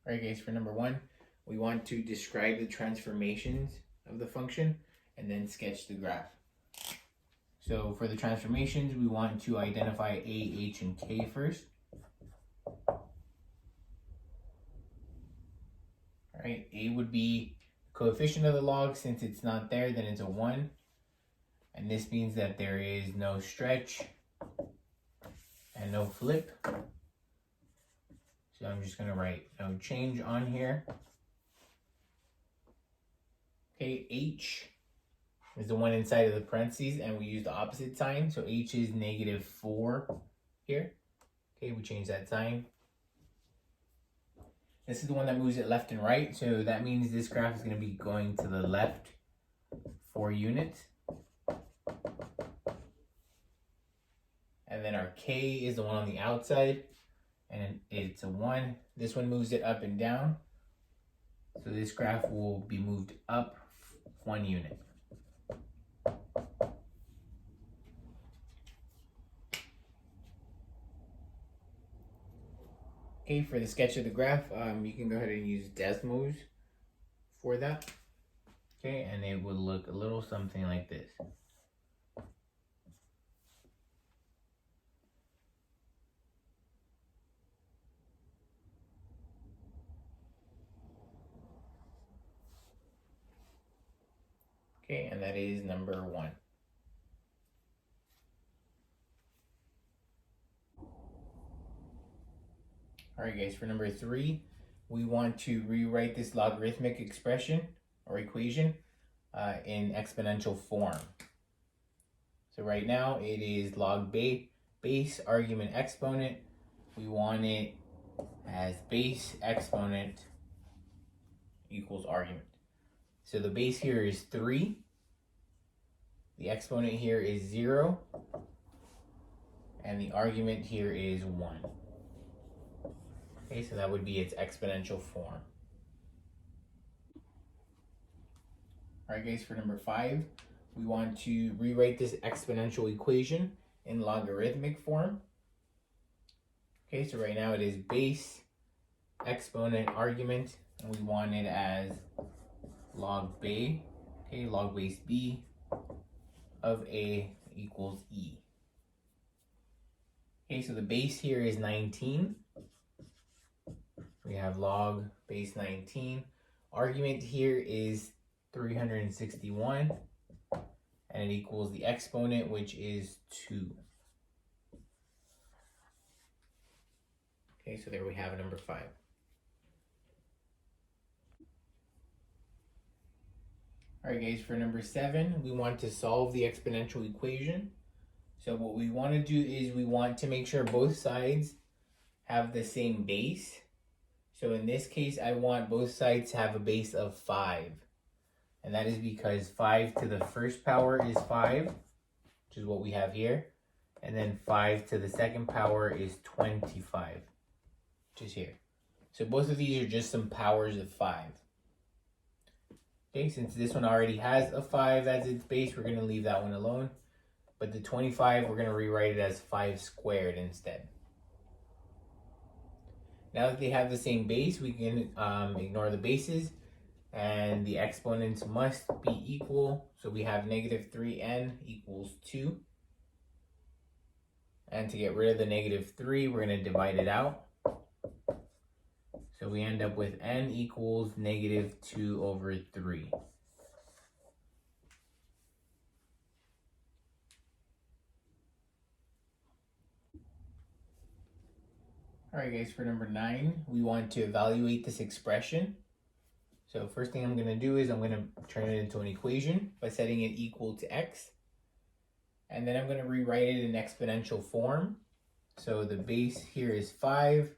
All right, guys, for number one, we want to describe the transformations of the function and then sketch the graph. So for the transformations, we want to identify a, h, and k first. All right, a would be the coefficient of the log. Since it's not there, then it's a 1. And this means that there is no stretch and no flip. So I'm just going to write no change on here. Okay, h is the one inside of the parentheses, and we use the opposite sign. So h is -4 here. Okay, we change that sign. This is the one that moves it left and right. So that means this graph is going to be going to the left 4 units. And then our k is the one on the outside, and it's a 1. This one moves it up and down. So this graph will be moved up 1 unit. Okay, for the sketch of the graph, you can go ahead and use Desmos for that. Okay, and it would look a little something like this. Okay, and that is number 1. All right, guys, for number 3, we want to rewrite this logarithmic expression or equation in exponential form. So right now it is log base argument exponent. We want it as base exponent equals argument. So the base here is 3. The exponent here is 0. And the argument here is 1. Okay, so that would be its exponential form. All right, guys, for number 5, we want to rewrite this exponential equation in logarithmic form. Okay, so right now it is base exponent argument, and we want it as log b, okay, log base b of a equals e. Okay, so the base here is 19. We have log base 19. Argument here is 361, and it equals the exponent, which is 2. Okay, so there we have number 5. All right, guys, for number 7, we want to solve the exponential equation. So what we want to do is we want to make sure both sides have the same base. So in this case, I want both sides to have a base of 5. And that is because 5 to the first power is 5, which is what we have here. And then 5 to the second power is 25, which is here. So both of these are just some powers of 5. Okay, since this one already has a 5 as its base, we're going to leave that one alone. But the 25, we're going to rewrite it as 5 squared instead. Now that they have the same base, we can ignore the bases, and the exponents must be equal. So we have -3n equals 2. And to get rid of the -3, we're going to divide it out. So we end up with n equals -2/3. All right, guys, for number 9, we want to evaluate this expression. So first thing I'm going to do is I'm going to turn it into an equation by setting it equal to x. And then I'm going to rewrite it in exponential form. So the base here is 5.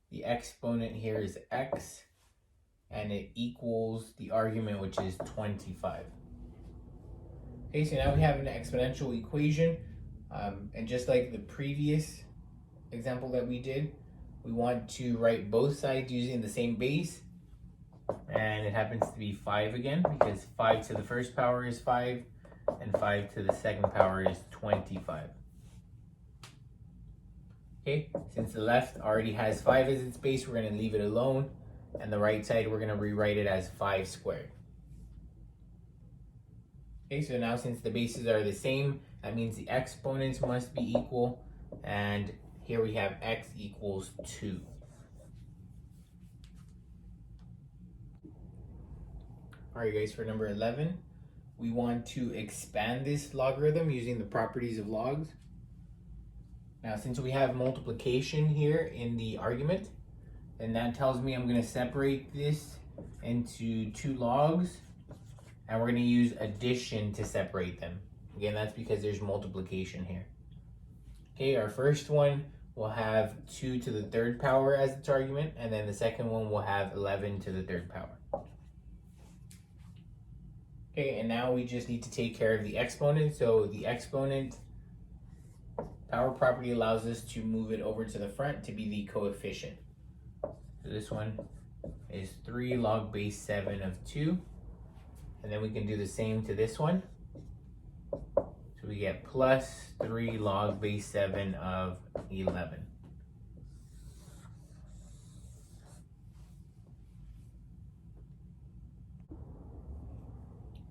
The exponent here is x. And it equals the argument, which is 25. Okay, so now we have an exponential equation. And just like the previous example that we did, we want to write both sides using the same base, and it happens to be 5 again because 5 to the first power is 5 and 5 to the second power is 25. Okay, since the left already has 5 as its base, we're going to leave it alone. and the right side we're going to rewrite it as 5 squared. Okay, so now since the bases are the same, that means the exponents must be equal, and here we have x equals 2. Alright guys, for number 11, we want to expand this logarithm using the properties of logs. Now since we have multiplication here in the argument, then that tells me I'm going to separate this into 2 logs, and we're going to use addition to separate them. Again, that's because there's multiplication here. Okay, our first one will have 2 to the 3rd power as its argument, and then the second one will have 11 to the 3rd power. Okay, and now we just need to take care of the exponent. So the exponent power property allows us to move it over to the front to be the coefficient. So this one is 3 log base 7 of 2. And then we can do the same to this one. So we get plus 3 log base 7 of 11.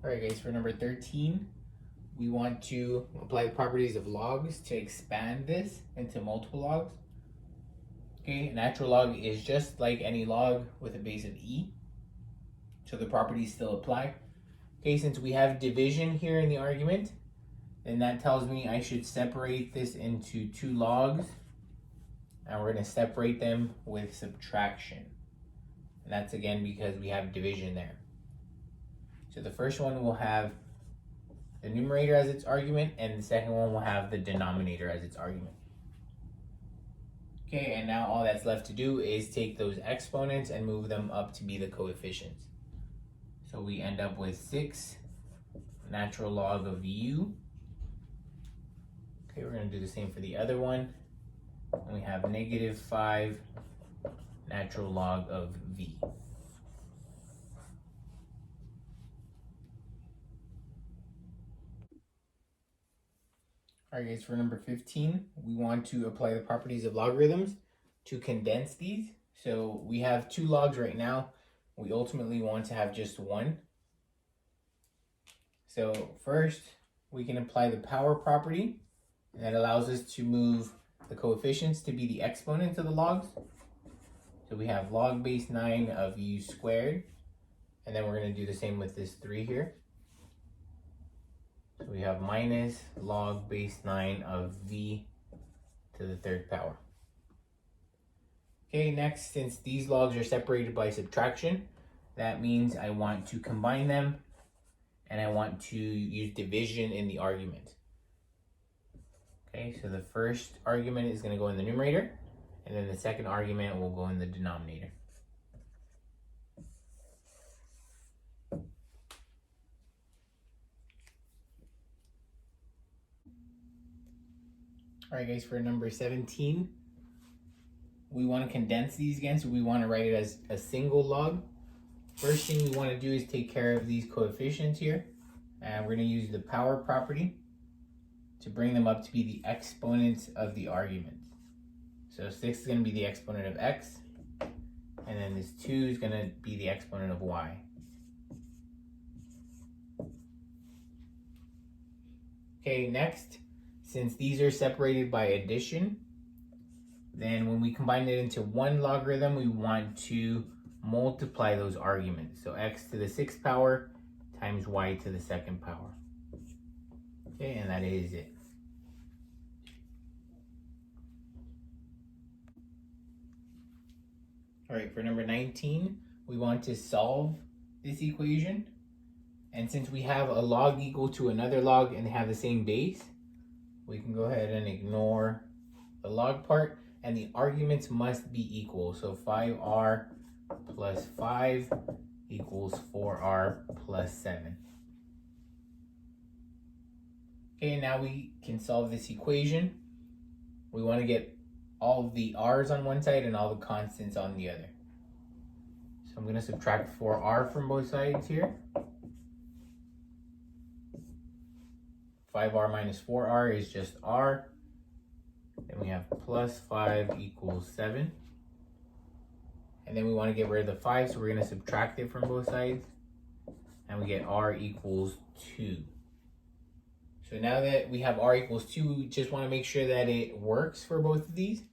Alright guys, for number 13, we want to apply the properties of logs to expand this into multiple logs. Okay, a natural log is just like any log with a base of e, so the properties still apply. Okay, since we have division here in the argument, then that tells me I should separate this into 2 logs, and we're going to separate them with subtraction. And that's again because we have division there. So the first one will have the numerator as its argument, and the second one will have the denominator as its argument. Okay, and now all that's left to do is take those exponents and move them up to be the coefficients. So we end up with 6 natural log of u. Okay, we're going to do the same for the other one. And we have negative 5 natural log of v. Alright guys, for number 15, we want to apply the properties of logarithms to condense these. So we have 2 logs right now. We ultimately want to have just 1. So first, we can apply the power property, and that allows us to move the coefficients to be the exponents of the logs. So we have log base 9 of u squared, and then we're going to do the same with this 3 here. So we have minus log base 9 of v to the 3rd power. Okay, next, since these logs are separated by subtraction, that means I want to combine them, and I want to use division in the argument. Okay, so the first argument is going to go in the numerator, and then the second argument will go in the denominator. All right guys, for number 17, we want to condense these again, so we want to write it as a single log. First thing we want to do is take care of these coefficients here, and we're going to use the power property to bring them up to be the exponents of the argument. So 6 is going to be the exponent of x, and then this 2 is going to be the exponent of y. Okay, next, since these are separated by addition, then when we combine it into one logarithm, we want to multiply those arguments. So x to the 6th power times y to the 2nd power. Okay, and that is it. All right, for number 19, we want to solve this equation. And since we have a log equal to another log and they have the same base, we can go ahead and ignore the log part, and the arguments must be equal. So 5r plus 5 equals 4r plus 7. Okay, now we can solve this equation. We want to get all of the r's on one side and all the constants on the other. So I'm going to subtract 4r from both sides here. 5r minus 4r is just r. Then we have plus 5 equals 7. And then we want to get rid of the 5, so we're going to subtract it from both sides. And we get r equals 2. So now that we have r equals 2, we just want to make sure that it works for both of these.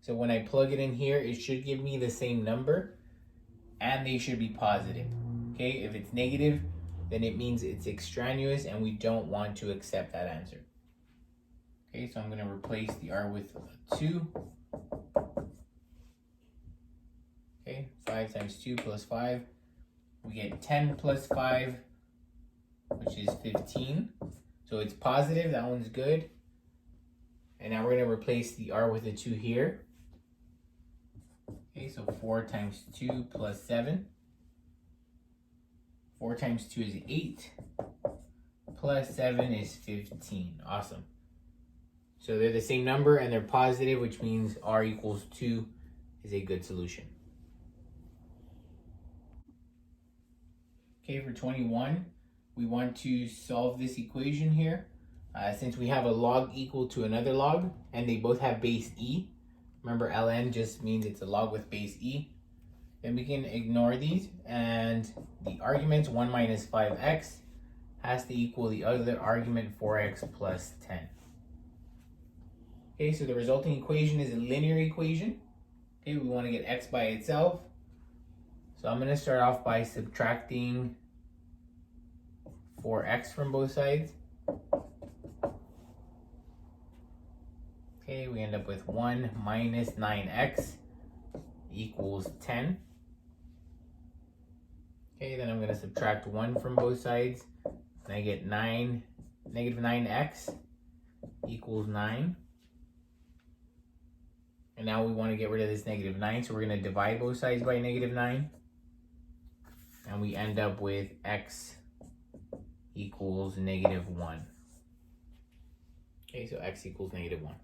So when I plug it in here, it should give me the same number, and they should be positive. Okay, if it's negative, then it means it's extraneous and we don't want to accept that answer. Okay, so I'm going to replace the r with 2. Okay, 5 times 2 plus 5. We get 10 plus 5, which is 15. So it's positive, that one's good. And now we're going to replace the r with a 2 here. Okay, so 4 times 2 plus 7. 4 times 2 is 8. Plus 7 is 15. Awesome. So they're the same number and they're positive, which means r equals 2 is a good solution. Okay, for 21, we want to solve this equation here. Since we have a log equal to another log, and they both have base e, remember ln just means it's a log with base e, then we can ignore these, and the arguments 1 minus 5x has to equal the other argument 4x plus 10. Okay, so the resulting equation is a linear equation. Okay, we want to get x by itself. So I'm going to start off by subtracting 4x from both sides. Okay, we end up with 1 minus 9x equals 10. Okay, then I'm going to subtract 1 from both sides, and I get negative 9x equals 9. And now we want to get rid of this negative 9, so we're going to divide both sides by negative 9. And we end up with x equals negative 1. Okay, so x equals negative 1.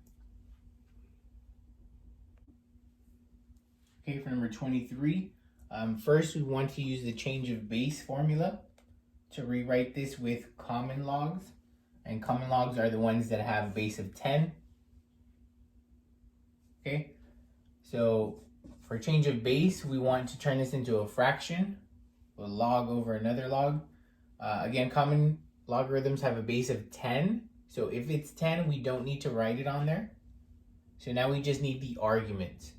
Okay, for number 23, first we want to use the change of base formula to rewrite this with common logs. And common logs are the ones that have a base of 10. Okay, so for change of base, we want to turn this into a fraction, a log over another log. Again, common logarithms have a base of 10. So if it's 10, we don't need to write it on there. So now we just need the arguments.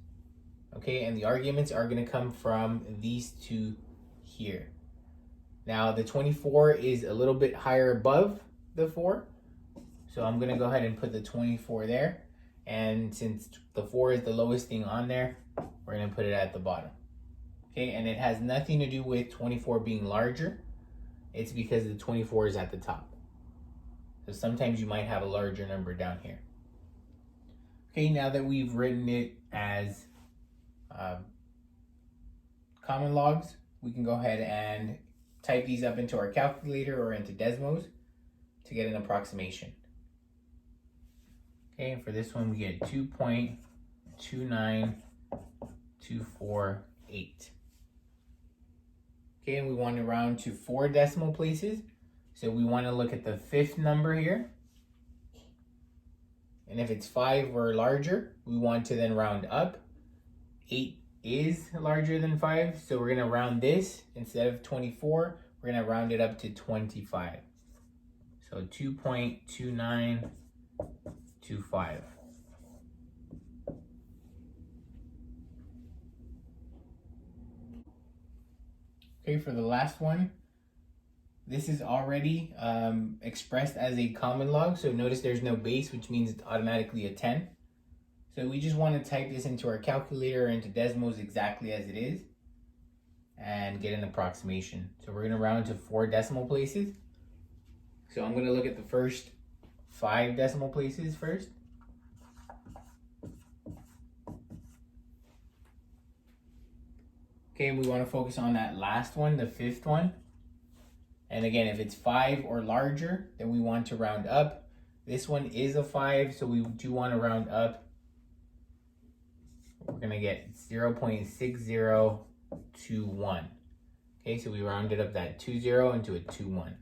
Okay, and the arguments are going to come from these two here. Now the 24 is a little bit higher above the 4. So I'm going to go ahead and put the 24 there. And since the 4 is the lowest thing on there, we're going to put it at the bottom. Okay, and it has nothing to do with 24 being larger. It's because the 24 is at the top. So sometimes you might have a larger number down here. Okay, now that we've written it as common logs, we can go ahead and type these up into our calculator or into Desmos to get an approximation. Okay, and for this one we get 2.29248. Okay, and we want to round to 4 decimal places. So we want to look at the 5th number here. And if it's 5 or larger, we want to then round up. 8 is larger than 5, so we're going to round this. Instead of 24, we're going to round it up to 25. So 2.2925. Okay, for the last one, this is already expressed as a common log. So notice there's no base, which means it's automatically a 10. So we just want to type this into our calculator or into Desmos exactly as it is and get an approximation. So we're going to round to 4 decimal places. So I'm going to look at the first 5 decimal places first. Okay, we want to focus on that last one, the 5th one. And again, if it's 5 or larger, then we want to round up. This one is a 5, so we do want to round up. We're going to get 0.6021. Okay, so we rounded up that 20 into a 21.